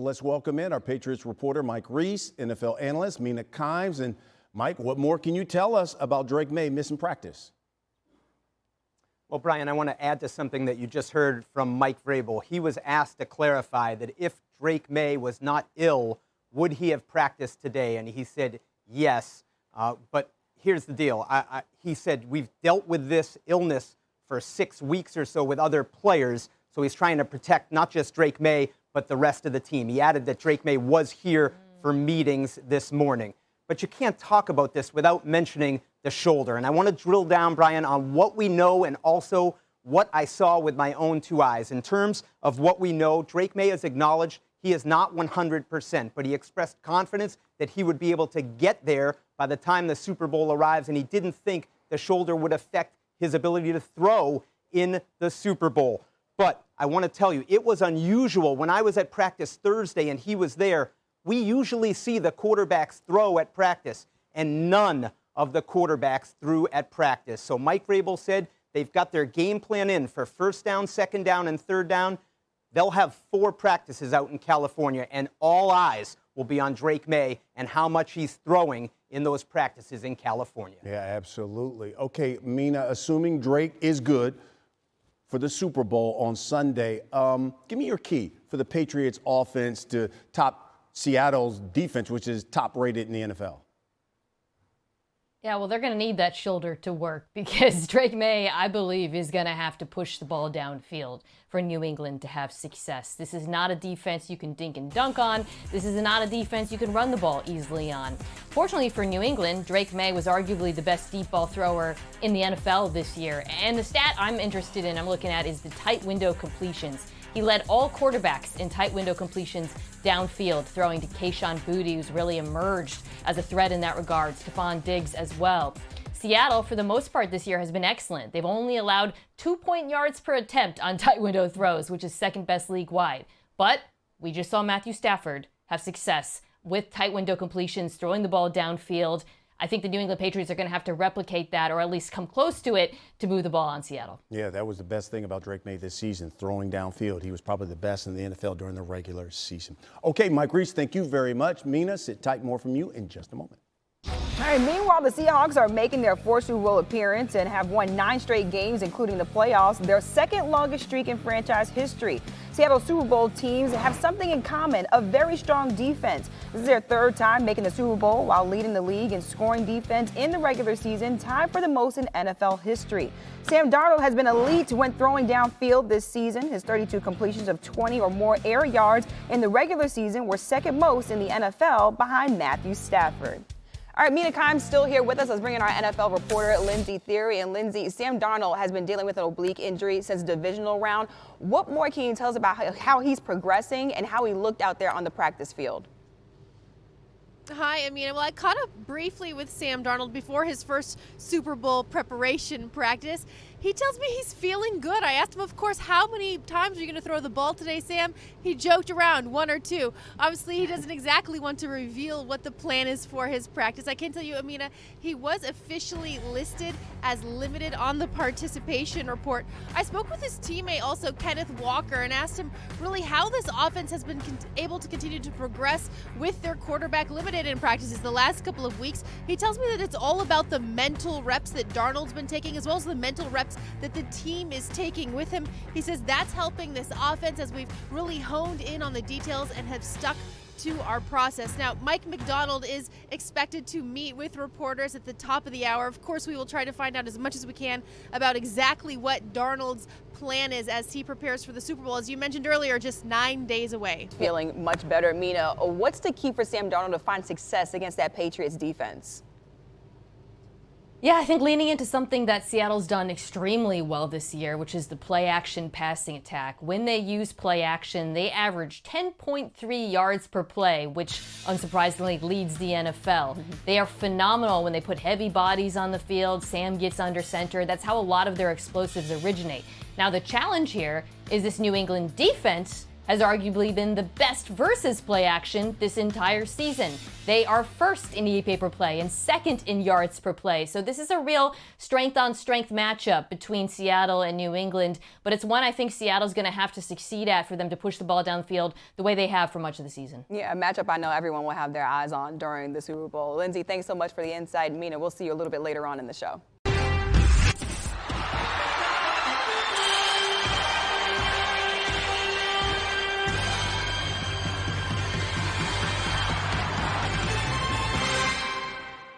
let's welcome in our Patriots reporter, Mike Reese, NFL analyst, Mina Kimes. And Mike, what more can you tell us about Drake Maye missing practice? Well, Brian, I want to add to something that you just heard from Mike Vrabel. He was asked to clarify that if Drake Maye was not ill, would he have practiced today? And he said yes. But here's the deal. He said we've dealt with this illness for 6 weeks or so with other players. So he's trying to protect not just Drake Maye, but the rest of the team. He added that Drake Maye was here for meetings this morning. But you can't talk about this without mentioning the shoulder. And I want to drill down, Brian, on what we know and also what I saw with my own two eyes. In terms of what we know, Drake Maye has acknowledged he is not 100%, but he expressed confidence that he would be able to get there by the time the Super Bowl arrives, and he didn't think the shoulder would affect his ability to throw in the Super Bowl. But I want to tell you, it was unusual. When I was at practice Thursday and he was there, we usually see the quarterbacks throw at practice, and none of the quarterbacks threw at practice. So Mike Vrabel said they've got their game plan in for first down, second down, and third down. They'll have 4 practices out in California, and all eyes will be on Drake Maye and how much he's throwing in those practices in California. Yeah, absolutely. Okay, Mina, assuming Drake is good for the Super Bowl on Sunday, give me your key for the Patriots offense to top Seattle's defense, which is top rated in the NFL. Yeah, well, they're going to need that shoulder to work because Drake Maye, I believe, is going to have to push the ball downfield for New England to have success. This is not a defense you can dink and dunk on. This is not a defense you can run the ball easily on. Fortunately for New England, Drake Maye was arguably the best deep ball thrower in the NFL this year. And the stat I'm interested in, I'm looking at, is the tight window completions. He led all quarterbacks in tight window completions downfield, throwing to Kayshon Boutte, who's really emerged as a threat in that regard, Stephon Diggs as well. Seattle, for the most part this year, has been excellent. They've only allowed 2 yards per attempt on tight window throws, which is second best league-wide. But we just saw Matthew Stafford have success with tight window completions, throwing the ball downfield. I think the New England Patriots are going to have to replicate that, or at least come close to it, to move the ball on Seattle. Yeah, that was the best thing about Drake Maye this season, throwing downfield. He was probably the best in the NFL during the regular season. Okay, Mike Reese, thank you very much. Mina, sit tight, more from you in just a moment. All right, meanwhile, the Seahawks are making their 4th Super Bowl appearance and have won 9 straight games, including the playoffs, their second longest streak in franchise history. Seattle Super Bowl teams have something in common, a very strong defense. This is their 3rd time making the Super Bowl while leading the league in scoring defense in the regular season, tied for the most in NFL history. Sam Darnold has been elite when throwing downfield this season. His 32 completions of 20 or more air yards in the regular season were second most in the NFL behind Matthew Stafford. All right, Mina Kimes still here with us. Let's bring in our NFL reporter, Lindsay Theory. And Lindsay, Sam Darnold has been dealing with an oblique injury since the divisional round. What more can you tell us about how he's progressing and how he looked out there on the practice field? Hi, Amina. Well, I caught up briefly with Sam Darnold before his first Super Bowl preparation practice. He tells me he's feeling good. I asked him, of course, how many times are you going to throw the ball today, Sam? He joked around, 1 or 2. Obviously, he doesn't exactly want to reveal what the plan is for his practice. I can tell you, Amina, he was officially listed as limited on the participation report. I spoke with his teammate, also Kenneth Walker, and asked him really how this offense has been able to continue to progress with their quarterback limited in practices the last couple of weeks. He tells me that it's all about the mental reps that Darnold's been taking, as well as the mental reps that the team is taking with him. He says that's helping this offense as we've really honed in on the details and have stuck to our process. Now, Mike McDonald is expected to meet with reporters at the top of the hour. Of course, we will try to find out as much as we can about exactly what Darnold's plan is as he prepares for the Super Bowl. As you mentioned earlier, just 9 days away. Feeling much better. Mina, what's the key for Sam Darnold to find success against that Patriots defense? Yeah, I think leaning into something that Seattle's done extremely well this year, which is the play-action passing attack. When they use play-action, they average 10.3 yards per play, which unsurprisingly leads the NFL. They are phenomenal when they put heavy bodies on the field. Sam gets under center. That's how a lot of their explosives originate. Now, the challenge here is this New England defense has arguably been the best versus play action this entire season. They are first in EPA per play and second in yards per play. So this is a real strength-on-strength matchup between Seattle and New England, but it's one I think Seattle's going to have to succeed at for them to push the ball downfield the way they have for much of the season. Yeah, a matchup I know everyone will have their eyes on during the Super Bowl. Lindsay, thanks so much for the insight. Mina, we'll see you a little bit later on in the show.